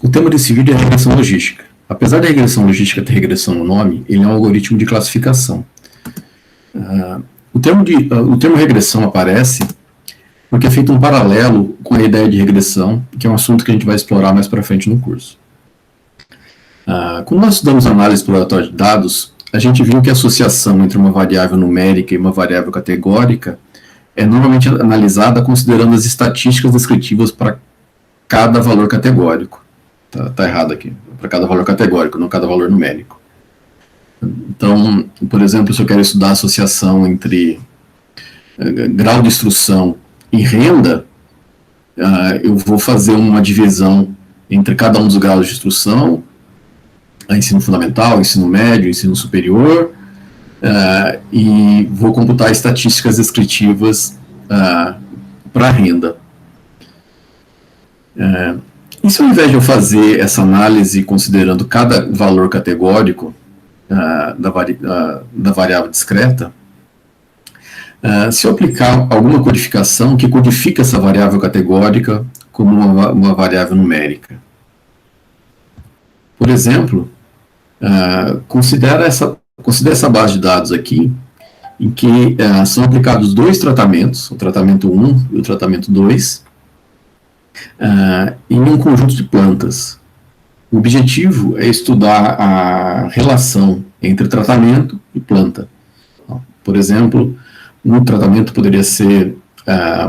O tema desse vídeo é regressão logística. Apesar da regressão logística ter regressão no nome, ele é um algoritmo de classificação. O termo regressão aparece porque é feito um paralelo com a ideia de regressão, que é um assunto que a gente vai explorar mais para frente no curso. Quando nós estudamos análise exploratória de dados, a gente viu que a associação entre uma variável numérica e uma variável categórica é normalmente analisada considerando as estatísticas descritivas para cada valor categórico. Tá errado aqui, para cada valor categórico, não cada valor numérico. Então, por exemplo, se eu quero estudar a associação entre grau de instrução e renda, eu vou fazer uma divisão entre cada um dos graus de instrução, ensino fundamental, ensino médio, ensino superior, e vou computar estatísticas descritivas para a renda. E se ao invés de eu fazer essa análise considerando cada valor categórico da variável discreta, se eu aplicar alguma codificação que codifica essa variável categórica como uma variável numérica? Por exemplo, considera essa base de dados aqui, em que são aplicados dois tratamentos, o tratamento 1 e o tratamento 2, em um conjunto de plantas. O objetivo é estudar a relação entre tratamento e planta. Por exemplo, um tratamento poderia ser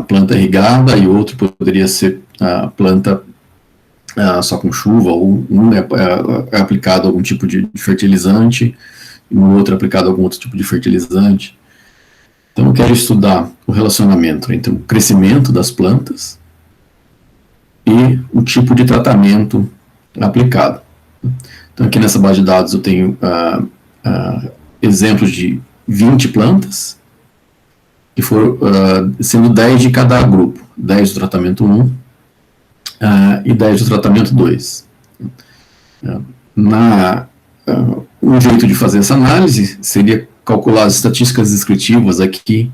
planta irrigada e outro poderia ser planta só com chuva, ou um é aplicado algum tipo de fertilizante e no outro é aplicado algum outro tipo de fertilizante. Então eu quero estudar o relacionamento entre o crescimento das plantas e o tipo de tratamento aplicado. Então aqui nessa base de dados eu tenho exemplos de 20 plantas, que foram sendo 10 de cada grupo, 10 do tratamento 1 e 10 do tratamento 2. Um jeito de fazer essa análise seria calcular as estatísticas descritivas aqui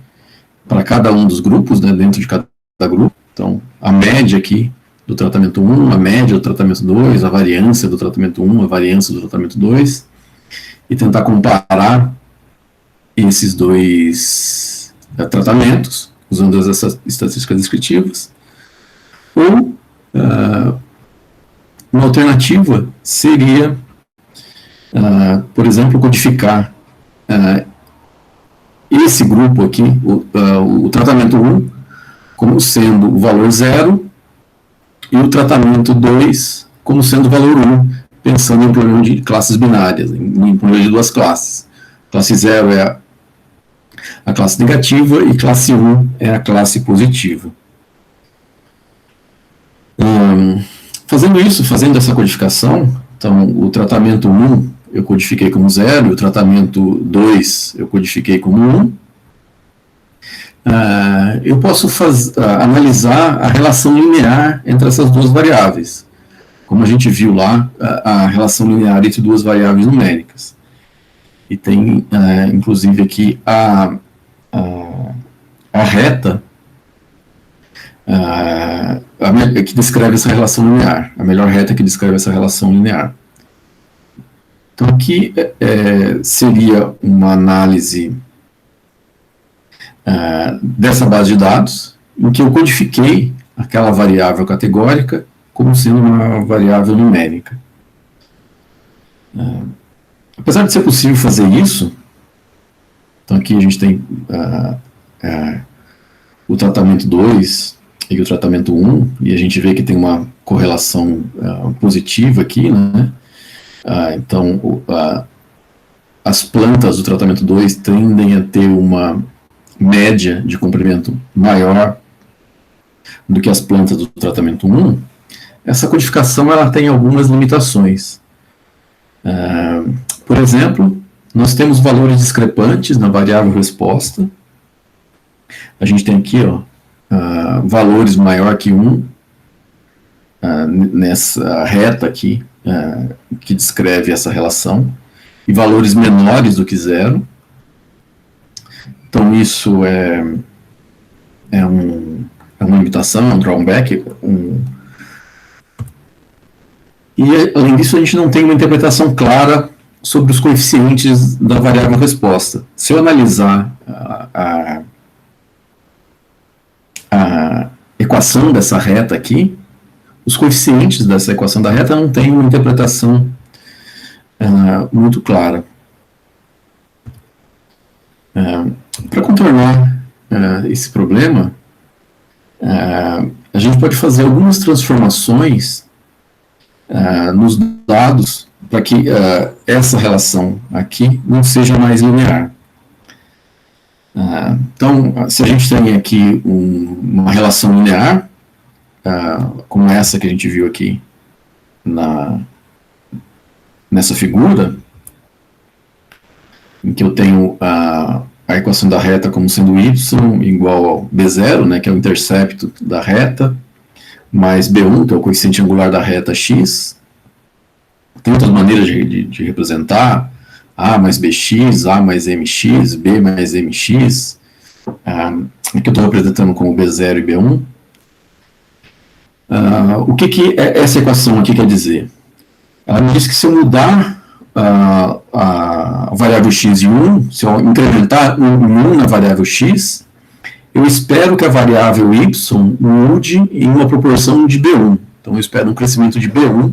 para cada um dos grupos, né, dentro de cada grupo. Então a média aqui do tratamento 1, a média do tratamento 2, a variância do tratamento 1, a variância do tratamento 2, e tentar comparar esses dois tratamentos, usando essas estatísticas descritivas. Ou, uma alternativa seria, por exemplo, codificar esse grupo aqui, o tratamento 1, como sendo o valor 0, e o tratamento 2 como sendo o valor 1, pensando em um problema de classes binárias, em um problema de duas classes. Classe 0 é a classe negativa e classe 1 é a classe positiva. Fazendo essa codificação, então o tratamento 1 eu codifiquei como 0, o tratamento 2 eu codifiquei como 1. Eu posso analisar a relação linear entre essas duas variáveis, como a gente viu lá, a relação linear entre duas variáveis numéricas. E tem, inclusive, aqui a reta que descreve essa relação linear, a melhor reta que descreve essa relação linear. Então, aqui seria uma análise dessa base de dados, em que eu codifiquei aquela variável categórica como sendo uma variável numérica. Apesar de ser possível fazer isso, então aqui a gente tem o tratamento 2 e o tratamento 1, e a gente vê que tem uma correlação positiva aqui, né? Então, as plantas do tratamento 2 tendem a ter uma média de comprimento maior do que as plantas do tratamento 1. Essa codificação ela tem algumas limitações. Por exemplo, nós temos valores discrepantes na variável resposta. A gente tem aqui valores maior que 1 nessa reta aqui, que descreve essa relação, e valores menores do que 0. Então isso é uma limitação, é um drawback, E, além disso, a gente não tem uma interpretação clara sobre os coeficientes da variável resposta. Se eu analisar a equação dessa reta aqui, os coeficientes dessa equação da reta não têm uma interpretação muito clara. Para contornar esse problema, a gente pode fazer algumas transformações nos dados para que essa relação aqui não seja mais linear. Então, se a gente tem aqui uma relação linear, como essa que a gente viu aqui nessa figura, em que eu tenho a equação da reta como sendo y igual ao b0, né, que é o intercepto da reta, mais b1, que é o coeficiente angular da reta x. Tem outras maneiras de representar, a mais bx, a mais mx, b mais mx. Aqui eu estou representando como b0 e b1. O que essa equação aqui quer dizer? Ela me diz que se eu mudar a variável x em 1, se eu incrementar um 1 na variável x, eu espero que a variável y mude em uma proporção de b1. Então eu espero um crescimento de b1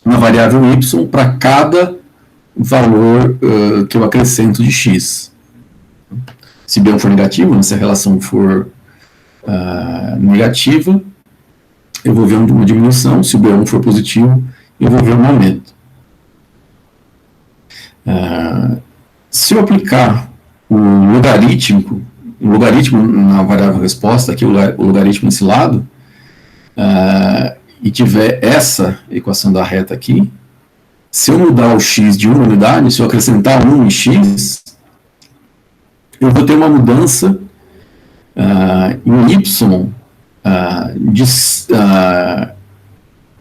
na variável y para cada valor que eu acrescento de x. Se b1 for negativo, né, se a relação for negativa, eu vou ver uma diminuição. Se o b1 for positivo, eu vou ver um aumento. Se eu aplicar o logaritmo na variável resposta, aqui o logaritmo nesse lado, e tiver essa equação da reta aqui, se eu mudar o x de uma unidade, se eu acrescentar 1 em x, eu vou ter uma mudança em y de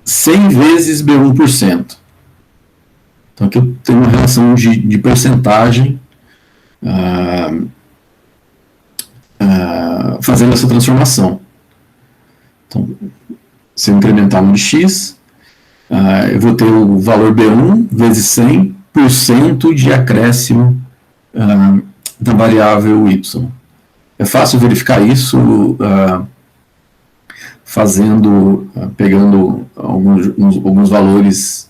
100 vezes B1%. Então aqui eu tenho uma relação de percentagem fazendo essa transformação. Então, se eu incrementar 1 de x, eu vou ter o valor B1 vezes 100% de acréscimo da variável y. É fácil verificar isso pegando alguns valores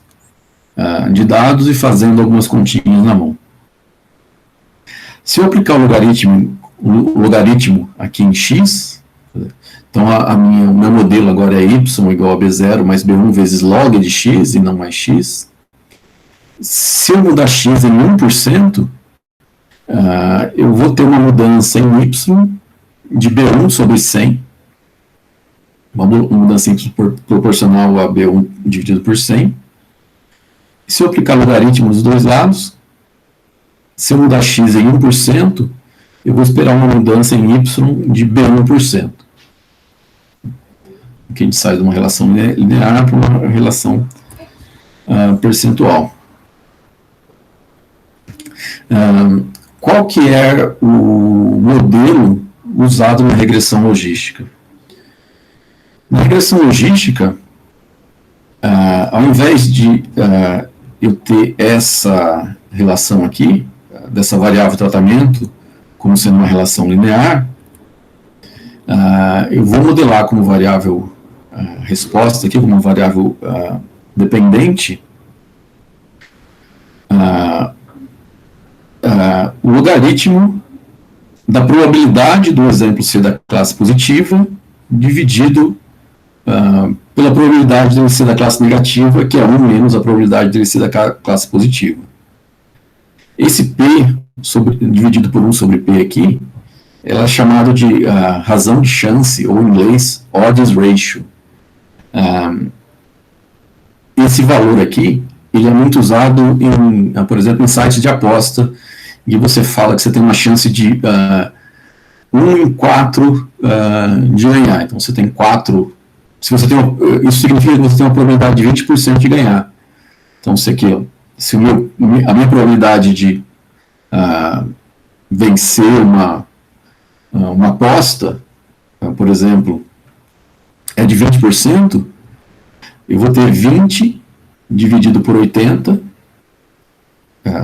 de dados e fazendo algumas continhas na mão. Se eu aplicar o logaritmo aqui em x, então o meu modelo agora é y igual a b0 mais b1 vezes log de x e não mais x. Se eu mudar x em 1%, eu vou ter uma mudança em y de b1 sobre 100, uma mudança proporcional a b1 dividido por 100. E se eu aplicar logaritmo nos dois lados, se eu mudar x em 1%, eu vou esperar uma mudança em y de b1%. Aqui a gente sai de uma relação linear para uma relação percentual. Qual que é o modelo usado na regressão logística? Na regressão logística, ao invés de eu ter essa relação aqui, dessa variável tratamento, como sendo uma relação linear, eu vou modelar como variável resposta aqui, como uma variável dependente, o logaritmo da probabilidade do exemplo ser da classe positiva, dividido pela probabilidade dele ser da classe negativa, que é 1 menos a probabilidade dele ser da classe positiva. Esse P, dividido por 1 sobre P aqui, ela é chamada de razão de chance, ou em inglês, odds ratio. Esse valor aqui, ele é muito usado, por exemplo, em sites de aposta, e você fala que você tem uma chance de 1 em 4 de ganhar. Então você tem 4. Isso significa que você tem uma probabilidade de 20% de ganhar. Então se a minha probabilidade de vencer uma aposta, por exemplo, é de 20%, eu vou ter 20 dividido por 80,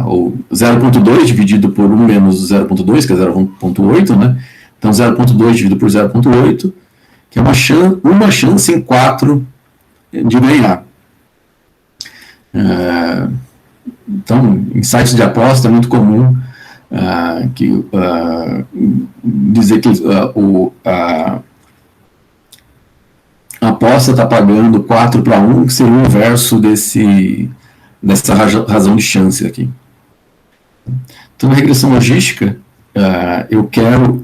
ou 0,2 dividido por 1 menos 0,2, que é 0,8, né? Então 0,2 dividido por 0,8, que é uma chance em 4 de ganhar. Então, em sites de aposta é muito comum dizer que a aposta está pagando 4-1, que seria o inverso dessa razão de chance aqui. Então, na regressão logística, eu quero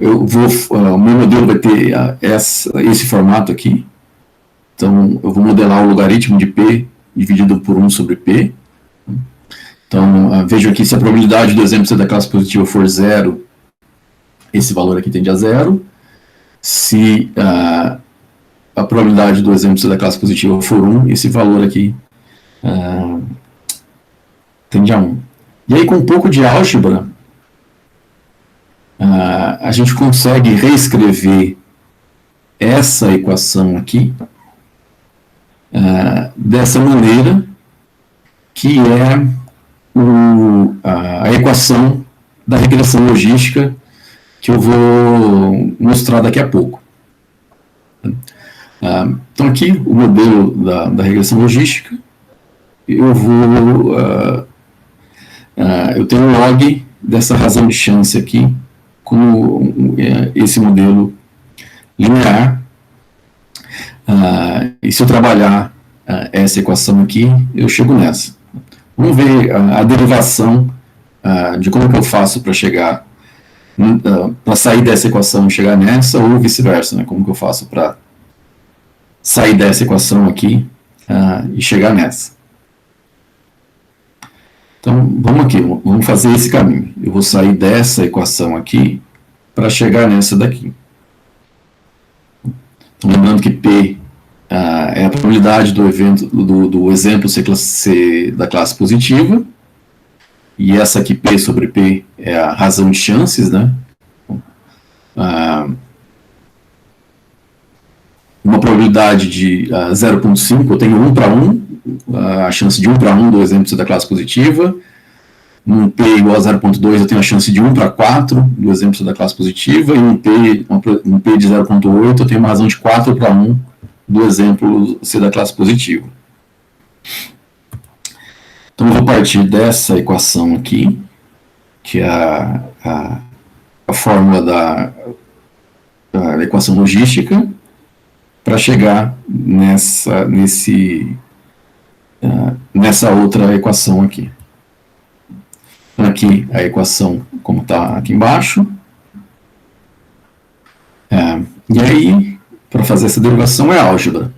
o meu modelo vai ter esse formato aqui. Então, eu vou modelar o logaritmo de P dividido por 1 sobre P. Então, vejo aqui, se a probabilidade do exemplo ser da classe positiva for 0, esse valor aqui tende a 0. Se a probabilidade do exemplo ser da classe positiva for 1, esse valor aqui tende a 1. E aí, com um pouco de álgebra, a gente consegue reescrever essa equação aqui dessa maneira, que é a equação da regressão logística que eu vou mostrar daqui a pouco. Então aqui o modelo da regressão logística, eu tenho um log dessa razão de chance aqui com esse modelo linear, e se eu trabalhar essa equação aqui, eu chego nessa. Vamos ver a derivação de como que eu faço para chegar, para sair dessa equação e chegar nessa, ou vice-versa, né? Como que eu faço para sair dessa equação aqui e chegar nessa. Então, vamos aqui, vamos fazer esse caminho. Eu vou sair dessa equação aqui para chegar nessa daqui. Então, lembrando que P é a probabilidade do exemplo ser da classe positiva, e essa aqui, P sobre P, é a razão de chances, né? Uma probabilidade de 0,5, eu tenho 1-1, a chance de 1-1 do exemplo ser da classe positiva. Num P igual a 0,2, eu tenho a chance de 1-4 do exemplo ser da classe positiva, e um P de 0,8, eu tenho uma razão de 4-1 do exemplo ser da classe positiva. Então, eu vou partir dessa equação aqui, que é a fórmula da equação logística, para chegar nessa outra equação aqui. Aqui a equação como está aqui embaixo. E aí, para fazer essa derivação é álgebra.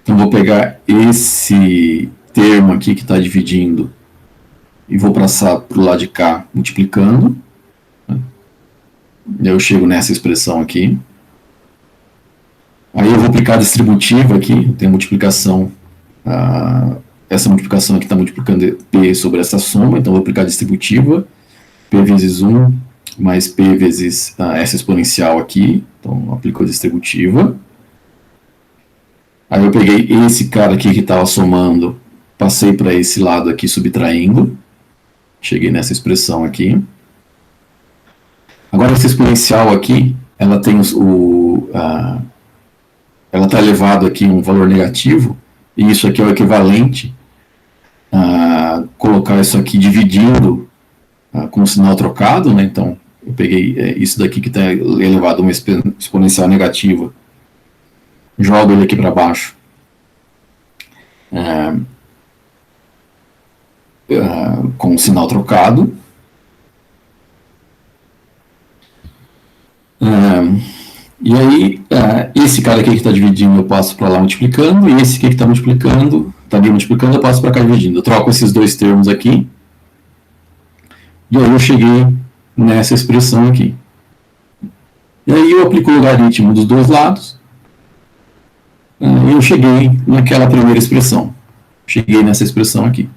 Então, vou pegar esse termo aqui que está dividindo e vou passar para o lado de cá multiplicando. Eu chego nessa expressão aqui. Aí eu vou aplicar a distributiva aqui, tem a multiplicação, essa multiplicação aqui está multiplicando P sobre essa soma, então eu vou aplicar a distributiva, P vezes 1 mais P vezes essa exponencial aqui, então aplico a distributiva. Aí eu peguei esse cara aqui que estava somando, passei para esse lado aqui subtraindo, cheguei nessa expressão aqui. Agora essa exponencial aqui, ela tem ela está elevado aqui um valor negativo, e isso aqui é o equivalente a colocar isso aqui dividindo com o sinal trocado, né? Então eu peguei isso daqui que está elevado a uma exponencial negativa, jogo ele aqui para baixo, com o sinal trocado. E aí, esse cara aqui que está dividindo, eu passo para lá multiplicando, e esse aqui que está multiplicando, está ali multiplicando, eu passo para cá dividindo. Eu troco esses dois termos aqui, e aí eu cheguei nessa expressão aqui. E aí eu aplico o logaritmo dos dois lados, e eu cheguei naquela primeira expressão. Cheguei nessa expressão aqui.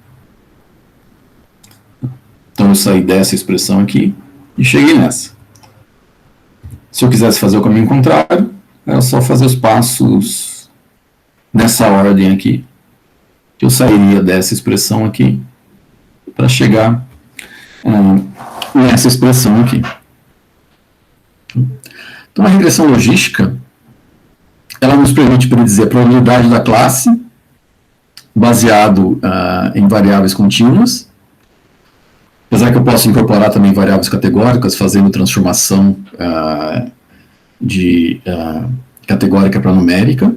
Então eu saí dessa expressão aqui, e cheguei nessa. Se eu quisesse fazer o caminho contrário, é só fazer os passos nessa ordem aqui, que eu sairia dessa expressão aqui para chegar nessa expressão aqui. Então, a regressão logística, ela nos permite predizer a probabilidade da classe baseado em variáveis contínuas, apesar que eu posso incorporar também variáveis categóricas, fazendo transformação de categórica para numérica.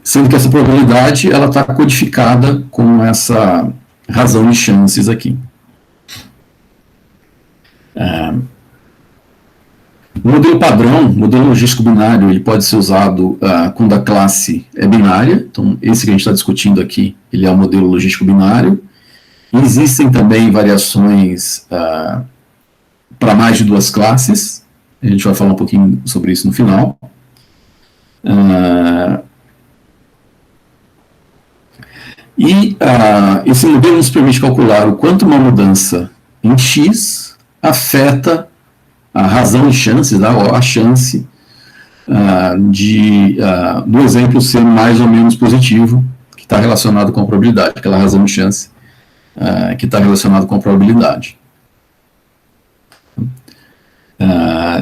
Sendo que essa probabilidade ela está codificada com essa razão de chances aqui. O modelo padrão, o modelo logístico binário, ele pode ser usado quando a classe é binária. Então, esse que a gente está discutindo aqui, ele é o modelo logístico binário. E existem também variações para mais de duas classes. A gente vai falar um pouquinho sobre isso no final. Esse modelo nos permite calcular o quanto uma mudança em x afeta a razão de chances, ou a chance do exemplo ser mais ou menos positivo, que está relacionado com a probabilidade, aquela razão de chance que está relacionado com a probabilidade.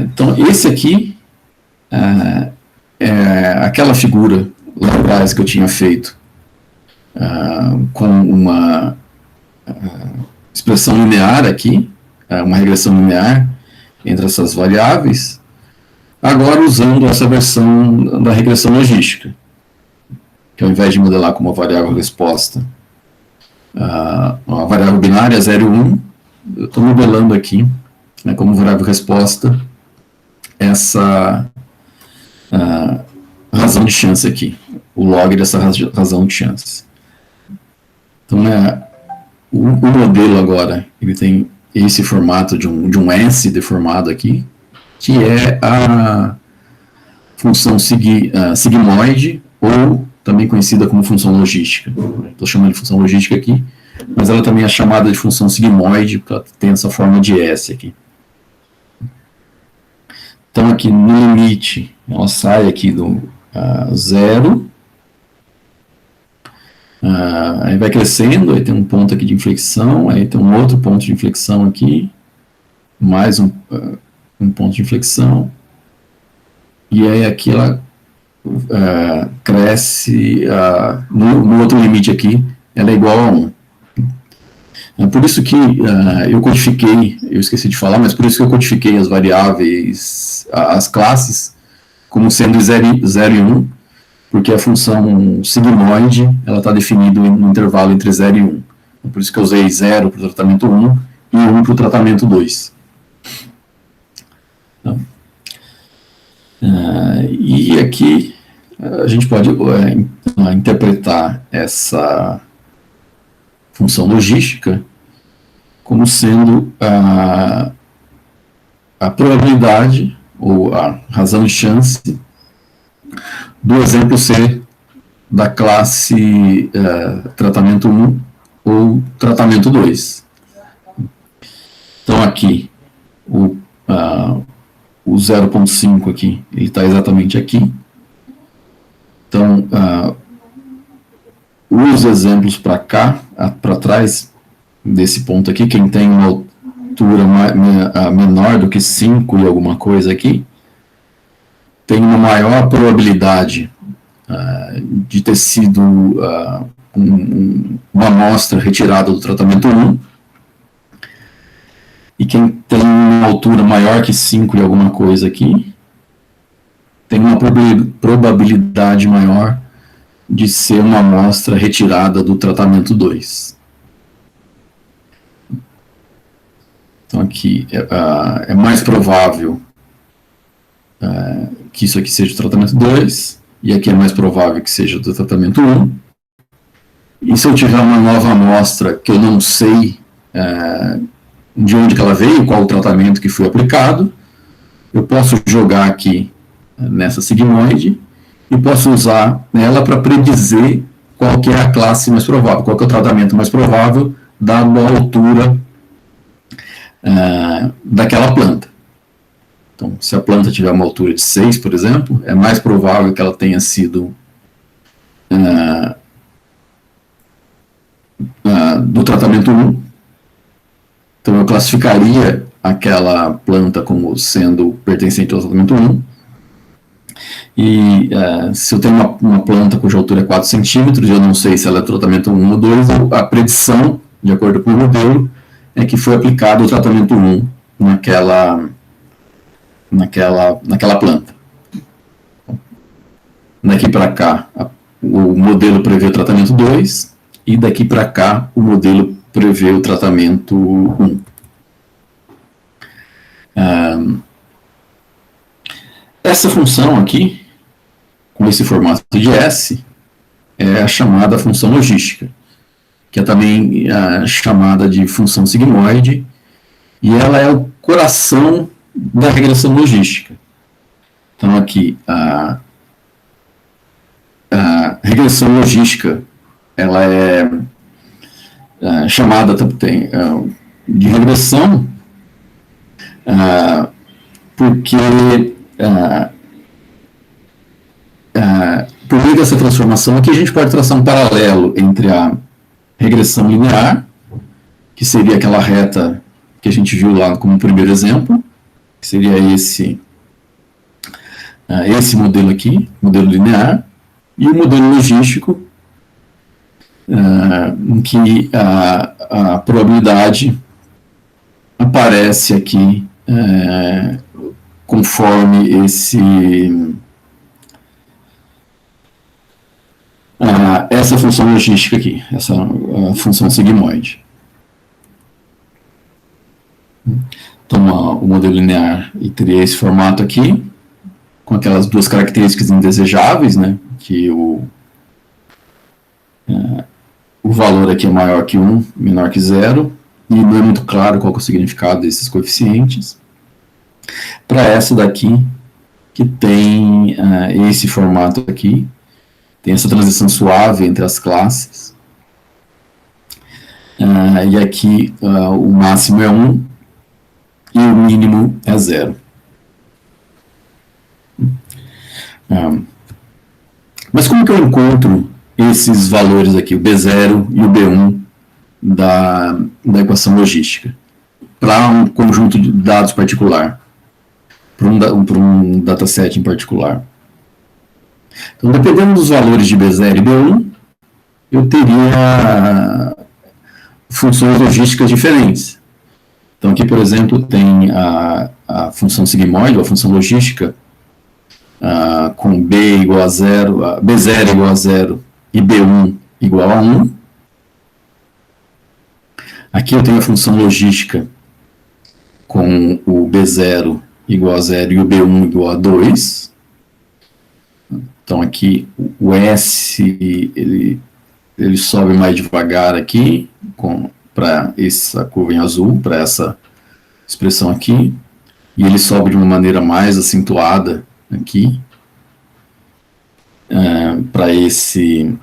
Então, esse aqui é aquela figura lá atrás que eu tinha feito com uma expressão linear aqui, uma regressão linear entre essas variáveis, agora usando essa versão da regressão logística, que ao invés de modelar como uma variável resposta, uma variável binária 0 e 1, eu estou modelando aqui como variável resposta essa razão de chance aqui, o log dessa razão de chance. Então, o modelo agora, ele tem esse formato de um S deformado aqui, que é a função sigmoide, ou também conhecida como função logística. Estou chamando de função logística aqui, mas ela também é chamada de função sigmoide, para ter essa forma de S aqui. Então, aqui no limite, ela sai aqui do 0, aí vai crescendo, aí tem um ponto aqui de inflexão, aí tem um outro ponto de inflexão aqui, mais um ponto de inflexão, e aí aqui ela cresce, no outro limite aqui, ela é igual a 1. É por isso que eu codifiquei, eu esqueci de falar, mas por isso que eu codifiquei as variáveis, as classes, como sendo 0 e 1, porque a função sigmoide, ela está definida no intervalo entre 0 e 1. Por isso que eu usei 0 para o tratamento 1 e 1 para o tratamento 2. Então, e aqui a gente pode interpretar essa função logística como sendo a probabilidade, ou a razão de chance, do exemplo C da classe tratamento 1 ou tratamento 2. Então, aqui, o 0,5 aqui, ele está exatamente aqui. Então, os exemplos para cá, para trás desse ponto aqui, quem tem uma altura menor do que 5 e alguma coisa aqui, tem uma maior probabilidade de ter sido uma amostra retirada do tratamento 1, e quem tem uma altura maior que 5 e alguma coisa aqui, tem uma probabilidade maior de ser uma amostra retirada do tratamento 2. Então aqui é mais provável que isso aqui seja o tratamento 2, e aqui é mais provável que seja do tratamento 1. E se eu tiver uma nova amostra que eu não sei de onde que ela veio, qual o tratamento que foi aplicado, eu posso jogar aqui nessa sigmoide e posso usar ela para predizer qual que é a classe mais provável, qual que é o tratamento mais provável dado a altura daquela planta. Então, se a planta tiver uma altura de 6, por exemplo, é mais provável que ela tenha sido do tratamento 1. Então, eu classificaria aquela planta como sendo pertencente ao tratamento 1. E se eu tenho uma planta cuja altura é 4 centímetros, eu não sei se ela é tratamento 1 ou 2, a predição, de acordo com o modelo, é que foi aplicado o tratamento 1 naquela planta. Daqui para cá, o modelo prevê o tratamento 2, e daqui para cá, o modelo prevê o tratamento 1. Essa função aqui, com esse formato de S, é a chamada função logística, que é também chamada de função sigmoide, e ela é o coração da regressão logística. Então, aqui, a regressão logística, ela é chamada também de regressão, porque por meio dessa transformação aqui a gente pode traçar um paralelo entre a regressão linear, que seria aquela reta que a gente viu lá como primeiro exemplo, que seria esse modelo aqui, modelo linear, e o modelo logístico, em que a probabilidade aparece aqui conforme essa função logística aqui, essa função sigmoide. Então, o modelo linear teria esse formato aqui, com aquelas duas características indesejáveis, né, que o valor aqui é maior que 1, menor que 0, e não é muito claro qual é o significado desses coeficientes. Para essa daqui, que tem esse formato aqui, tem essa transição suave entre as classes, e aqui o máximo é 1 e o mínimo é 0. Mas como que eu encontro esses valores aqui, o B0 e o B1 da equação logística, para um conjunto de dados particular, para um dataset em particular? Então, dependendo dos valores de B0 e B1, eu teria funções logísticas diferentes. Então, aqui, por exemplo, tem a função sigmoide, ou a função logística, com B igual a 0, B0 igual a 0 e B1 igual a 1. Aqui eu tenho a função logística com o B0 igual a 0 e o B1 igual a 2. Então aqui o S ele sobe mais devagar aqui para essa curva em azul, para essa expressão aqui, e ele sobe de uma maneira mais acentuada aqui para esse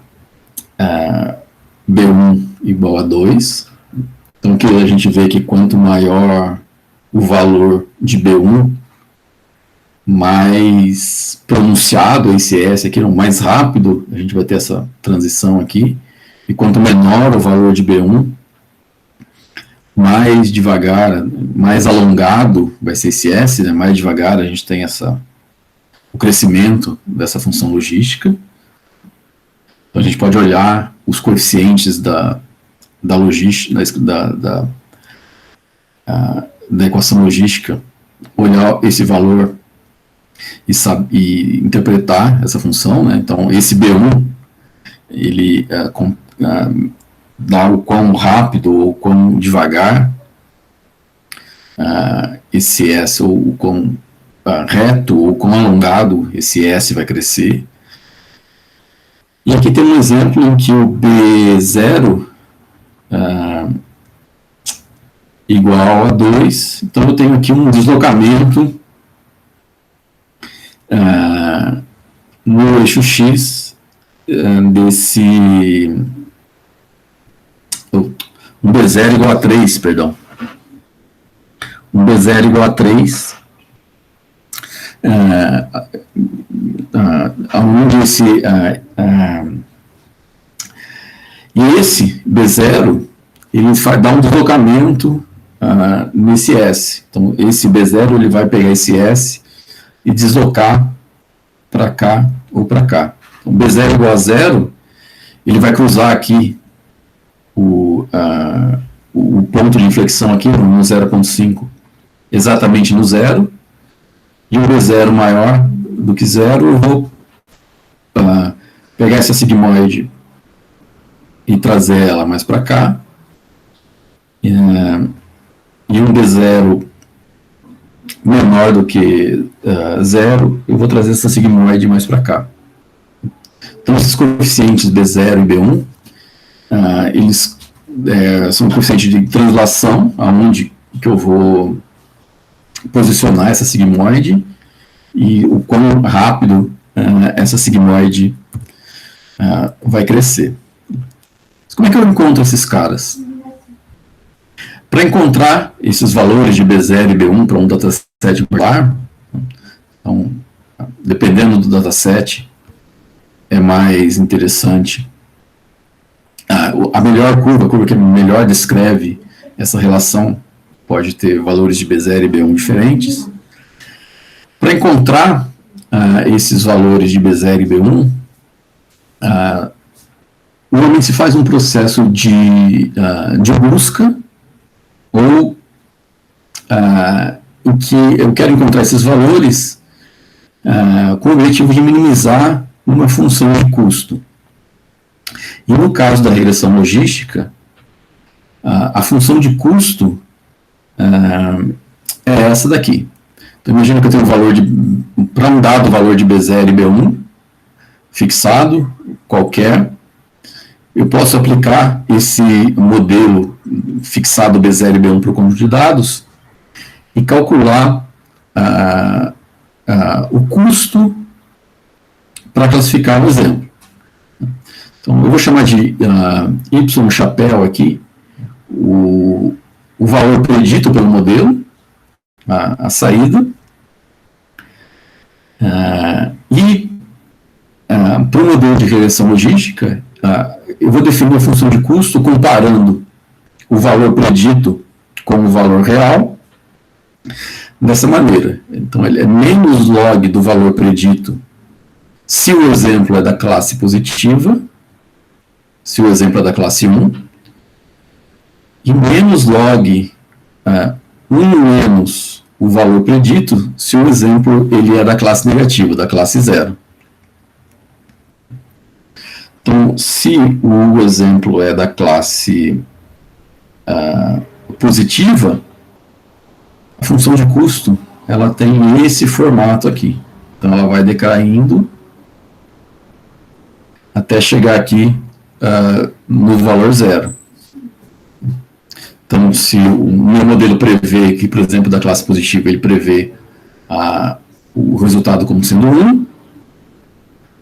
B1 igual a 2. Então aqui a gente vê que quanto maior o valor de B1, mais pronunciado esse S aqui, mais rápido a gente vai ter essa transição aqui, e quanto menor o valor de B1, mais devagar, mais alongado vai ser esse S, né? Mais devagar a gente tem o crescimento dessa função logística. Então a gente pode olhar os coeficientes da logística, da equação logística, olhar esse valor e interpretar essa função, né? Então esse B1 ele dá o quão rápido ou quão devagar esse S, ou o quão reto ou quão alongado esse S vai crescer. E aqui tem um exemplo em que o B0 igual a 2, então eu tenho aqui um deslocamento no eixo X desse um B0 igual a 3, perdão. Um B0 igual a 3, onde esse B0 ele dá um deslocamento nesse S. Então, esse B0 ele vai pegar esse S e deslocar para cá ou para cá. Então, B0 igual a 0, ele vai cruzar aqui o ponto de inflexão aqui no 0,5 exatamente no 0, e um B0 maior do que 0, eu vou pegar essa sigmoide e trazer ela mais para cá, e um B0 menor do que 0, eu vou trazer essa sigmoide mais para cá. Então, esses coeficientes B0 e B1, eles são coeficientes de translação, aonde que eu vou posicionar essa sigmoide e o quão rápido essa sigmoide vai crescer. Mas como é que eu encontro esses caras? Para encontrar esses valores de B0 e B1 para um dataset particular, então, dependendo do dataset, é mais interessante. A melhor curva, a curva que melhor descreve essa relação, pode ter valores de B0 e B1 diferentes. Para encontrar esses valores de B0 e B1, normalmente se faz um processo de busca, ou em que eu quero encontrar esses valores com o objetivo de minimizar uma função de custo. E no caso da regressão logística, a função de custo é essa daqui. Então, imagina que eu tenho um valor para um dado valor de B0 e B1, fixado, qualquer, eu posso aplicar esse modelo fixado B0 e B1 para o conjunto de dados e calcular o custo para classificar um exemplo. Então, eu vou chamar de Y chapéu aqui, o valor predito pelo modelo, a saída, e para o modelo de regressão logística, eu vou definir a função de custo comparando o valor predito com o valor real, dessa maneira. Então, ele é menos log do valor predito se o exemplo é da classe positiva, se o exemplo é da classe 1, e menos log 1 menos o valor predito se o exemplo ele é da classe negativa, da classe 0. Então, se o exemplo é da classe positiva, a função de custo ela tem esse formato aqui. Então, ela vai decaindo até chegar aqui no valor 0. Então, se o meu modelo prevê que, por exemplo, da classe positiva, ele prevê o resultado como sendo 1,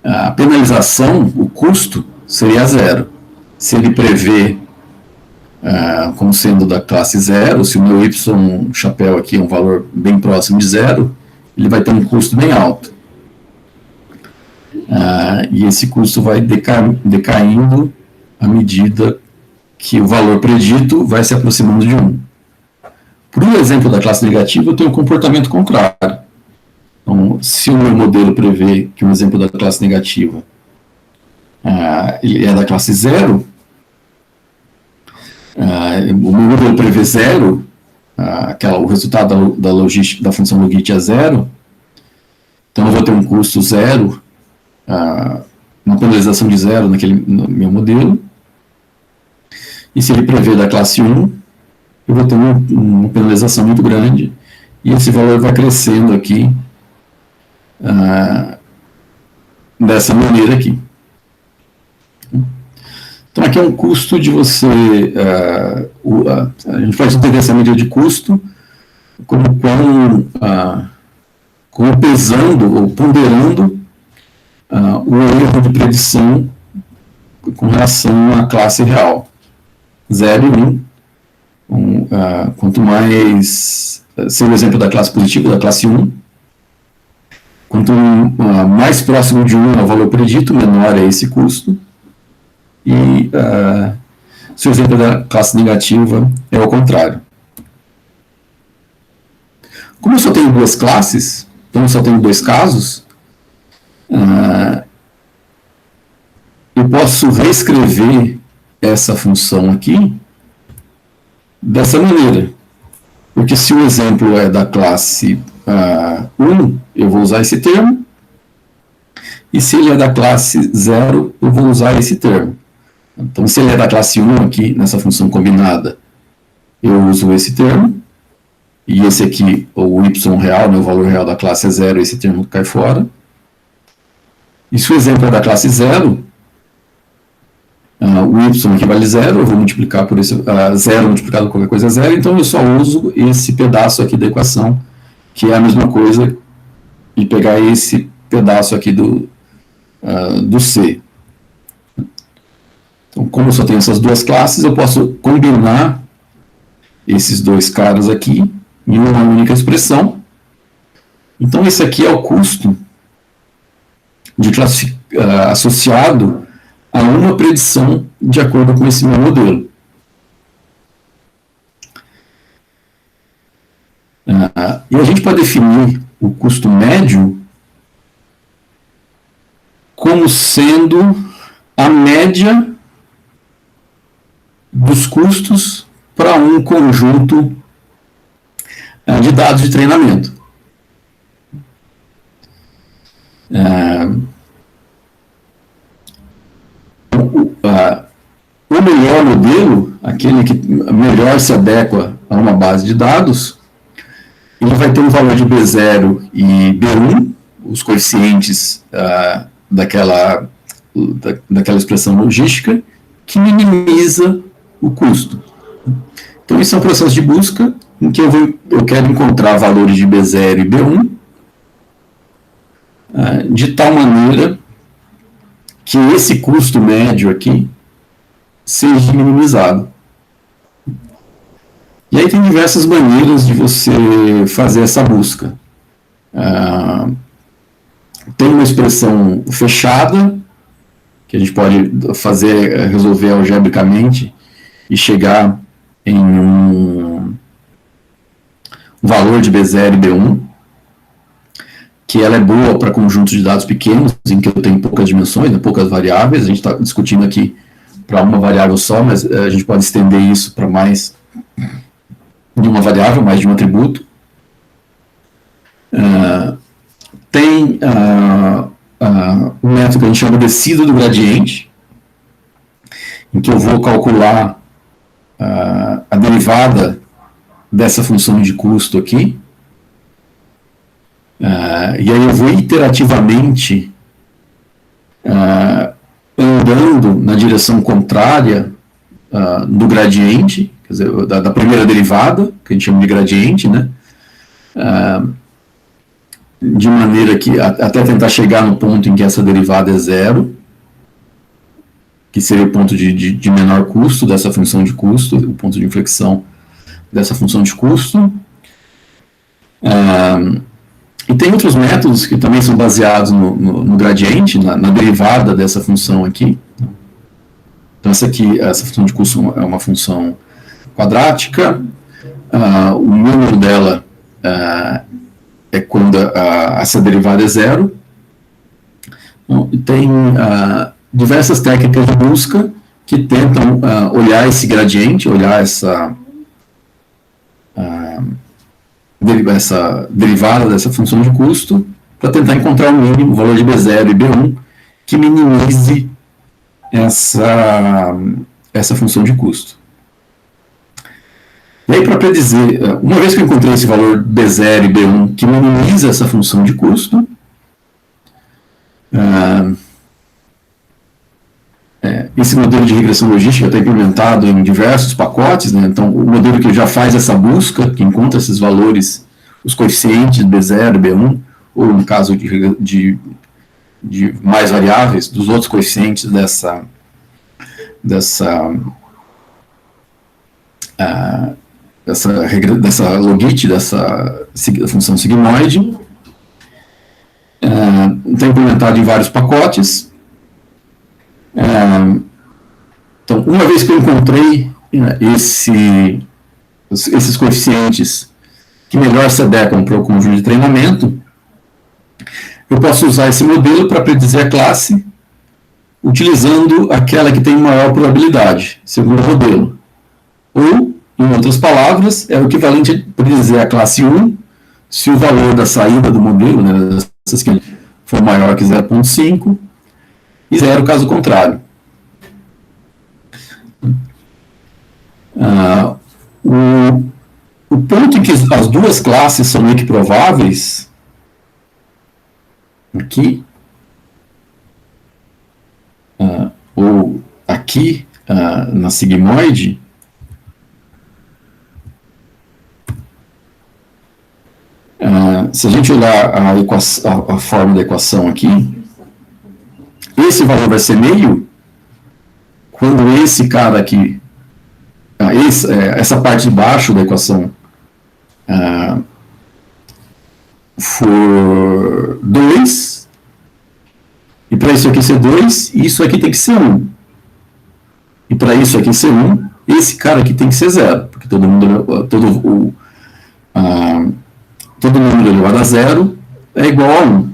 a penalização, o custo, seria 0. Se ele prevê como sendo da classe 0, se o meu Y chapéu aqui é um valor bem próximo de 0, ele vai ter um custo bem alto. E esse custo vai decaindo à medida que o valor predito vai se aproximando de 1. Por um exemplo da classe negativa, eu tenho um comportamento contrário. Então, se o meu modelo prevê que o exemplo da classe negativa ele é da classe 0, o meu modelo prevê 0, o resultado da função logit é 0, então eu vou ter um custo 0, uma penalização de 0 no meu modelo, e se ele prevê da classe 1, eu vou ter uma penalização muito grande, e esse valor vai crescendo aqui, dessa maneira aqui. Então, aqui é um custo de você... a gente pode entender essa medida de custo como pesando ou ponderando o erro de predição com relação à classe real. 0 e 1. Quanto mais, se o exemplo da classe positiva, da classe 1, quanto mais próximo de 1 é o valor predito, menor é esse custo. E se o exemplo da classe negativa é o contrário. Como eu só tenho duas classes, então eu só tenho dois casos, eu posso reescrever essa função aqui dessa maneira. Porque se o exemplo é da classe 1, eu vou usar esse termo. E se ele é da classe 0, eu vou usar esse termo. Então, se ele é da classe 1 aqui, nessa função combinada, eu uso esse termo. E esse aqui, o y real, o valor real da classe é 0, esse termo cai fora. E se o exemplo é da classe 0, o y aqui vale 0, eu vou multiplicar por esse 0 multiplicado por qualquer coisa é 0, então eu só uso esse pedaço aqui da equação, que é a mesma coisa, e pegar esse pedaço aqui do C. Então, como eu só tenho essas duas classes, eu posso combinar esses dois caras aqui em uma única expressão. Então, esse aqui é o custo associado a uma predição de acordo com esse meu modelo. E a gente pode definir o custo médio como sendo a média dos custos para um conjunto de dados de treinamento. O melhor modelo, aquele que melhor se adequa a uma base de dados, ele vai ter um valor de B0 e B1, os coeficientes daquela expressão logística, que minimiza o custo. Então, isso é um processo de busca em que eu quero encontrar valores de B0 e B1 de tal maneira que esse custo médio aqui seja minimizado. E aí tem diversas maneiras de você fazer essa busca. Tem uma expressão fechada, que a gente pode resolver algebricamente e chegar em um valor de B0 e B1, que ela é boa para conjuntos de dados pequenos, em que eu tenho poucas dimensões, poucas variáveis. A gente está discutindo aqui para uma variável só, mas a gente pode estender isso para mais de uma variável, mais de um atributo. Tem um método que a gente chama de descida do gradiente, em que eu vou calcular a derivada dessa função de custo aqui, e aí eu vou iterativamente andando na direção contrária do gradiente, quer dizer, da primeira derivada, que a gente chama de gradiente, né? De maneira que, até tentar chegar no ponto em que essa derivada é 0, que seria o ponto de menor custo dessa função de custo, o ponto de inflexão dessa função de custo. E tem outros métodos que também são baseados no gradiente, na derivada dessa função aqui. Então, essa função de custo é uma função quadrática. O número dela é quando essa derivada é 0. Então, tem diversas técnicas de busca que tentam olhar esse gradiente, olhar essa derivada dessa função de custo, para tentar encontrar o mínimo, o valor de B0 e B1, que minimize essa função de custo. E aí, para predizer, uma vez que eu encontrei esse valor B0 e B1 que minimiza essa função de custo, esse modelo de regressão logística está implementado em diversos pacotes, né? Então, o modelo que já faz essa busca, que encontra esses valores, os coeficientes B0, B1, ou no caso de mais variáveis, dos outros coeficientes dessa logit, dessa função sigmoide. Está implementado em vários pacotes. Então, uma vez que eu encontrei esses coeficientes que melhor se adequam para o conjunto de treinamento, eu posso usar esse modelo para predizer a classe, utilizando aquela que tem maior probabilidade, segundo o modelo. Ou, em outras palavras, é o equivalente a predizer a classe 1, se o valor da saída do modelo, né, for maior que 0,5, e 0 caso contrário. O ponto em que as duas classes são equiprováveis, aqui, ou aqui, na sigmoide, se a gente olhar a forma da equação aqui, esse valor vai ser meio quando esse cara aqui, essa parte de baixo da equação for 2, e para isso aqui ser 2, isso aqui tem que ser 1. E para isso aqui ser 1, esse cara aqui tem que ser 0, porque todo número elevado a 0 é igual a 1.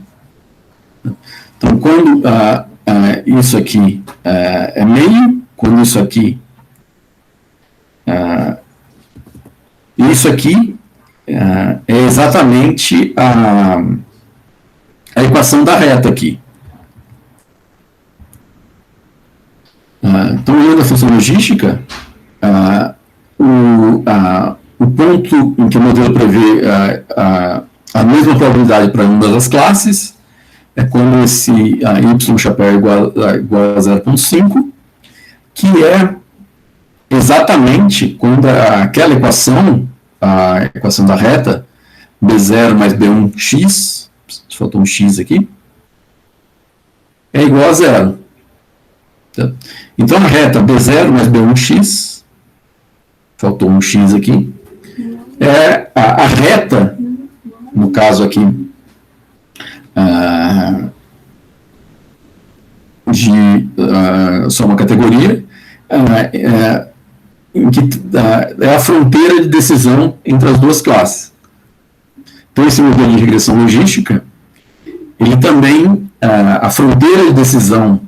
Então, quando isso aqui é meio, quando isso aqui é exatamente a equação da reta aqui. Então, olhando a função logística, o ponto em que o modelo prevê a mesma probabilidade para ambas as classes é quando esse y chapéu é igual a 0,5, que é exatamente quando aquela equação, a equação da reta, b0 mais b1x, faltou um x aqui, é igual a 0. Então, a reta b0 mais b1x, faltou um x aqui, é a reta, no caso aqui, só uma categoria, em que é a fronteira de decisão entre as duas classes. Então, esse modelo de regressão logística, ele também, a fronteira de decisão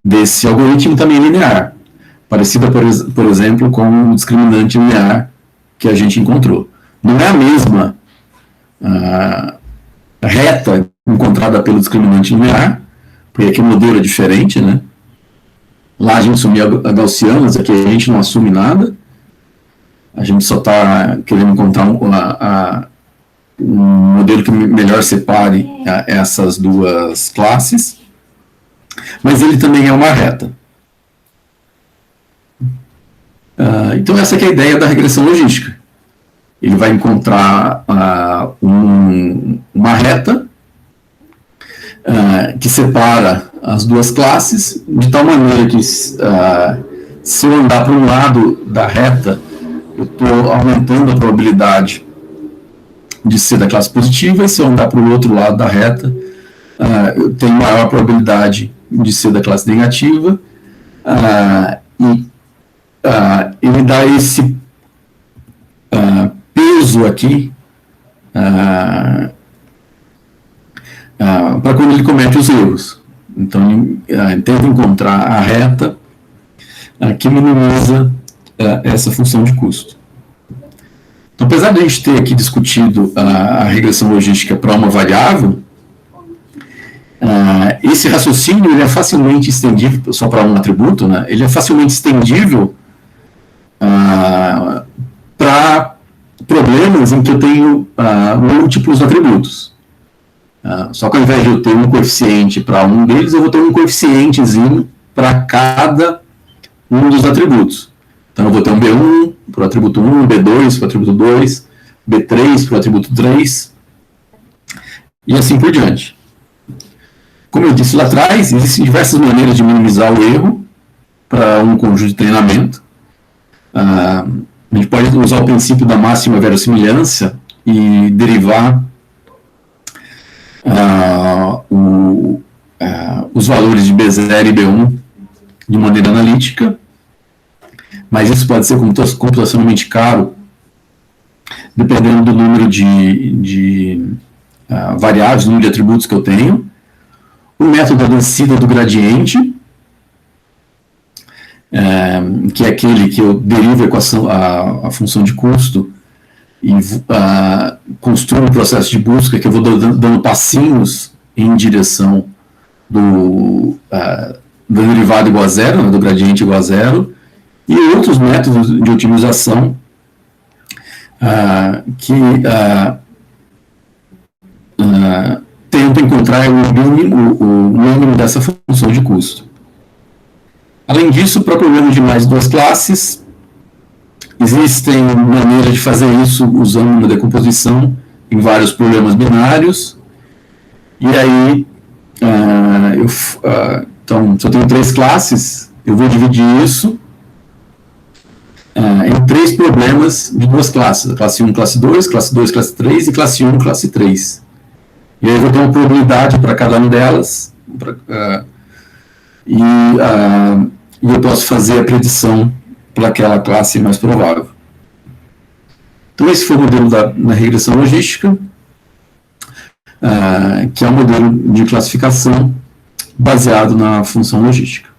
desse algoritmo também é linear, parecida, por exemplo, com o discriminante linear que a gente encontrou. Não é a mesma reta encontrada pelo discriminante linear, porque aqui o modelo é diferente, né? Lá a gente assumia a gaussianas, aqui a gente não assume nada, a gente só está querendo encontrar um modelo que melhor separe essas duas classes, mas ele também é uma reta. Então essa que é a ideia da regressão logística. Ele vai encontrar uma reta que separa as duas classes, de tal maneira que se eu andar para um lado da reta, eu estou aumentando a probabilidade de ser da classe positiva, e se eu andar para o outro lado da reta, eu tenho maior probabilidade de ser da classe negativa, e ele dá esse peso aqui para quando ele comete os erros. Então, ele tenta encontrar a reta que minimiza essa função de custo. Então, apesar de a gente ter aqui discutido a regressão logística para uma variável, esse raciocínio ele é facilmente estendível, só para um atributo, né? Ele é facilmente estendível para problemas em que eu tenho múltiplos atributos. Só que ao invés de eu ter um coeficiente para um deles, eu vou ter um coeficientezinho para cada um dos atributos. Então eu vou ter um B1 para o atributo 1, B2 para o atributo 2, B3 para o atributo 3, e assim por diante. Como eu disse lá atrás, existem diversas maneiras de minimizar o erro, para um conjunto de treinamento. A gente pode usar o princípio da máxima verossimilhança e derivar os valores de B0 e B1 de maneira analítica, mas isso pode ser computacionalmente caro, dependendo do número de variáveis, número de atributos que eu tenho. O método da descida do gradiente, que é aquele que eu derivo a equação, a função de custo e construo um processo de busca que eu vou dando passinhos em direção do derivado igual a zero, né, do gradiente igual a zero, e outros métodos de otimização que tentam encontrar o mínimo dessa função de custo. Além disso, para problemas de mais duas classes, existem maneiras de fazer isso usando uma decomposição em vários problemas binários. E aí, então, se eu tenho três classes, eu vou dividir isso em três problemas de duas classes: classe 1, classe 2, classe 2, classe 3 e classe 1, classe 3. E aí eu vou ter uma probabilidade para cada uma delas, e eu posso fazer a predição para aquela classe mais provável. Então, esse foi o modelo na regressão logística, que é um modelo de classificação baseado na função logística.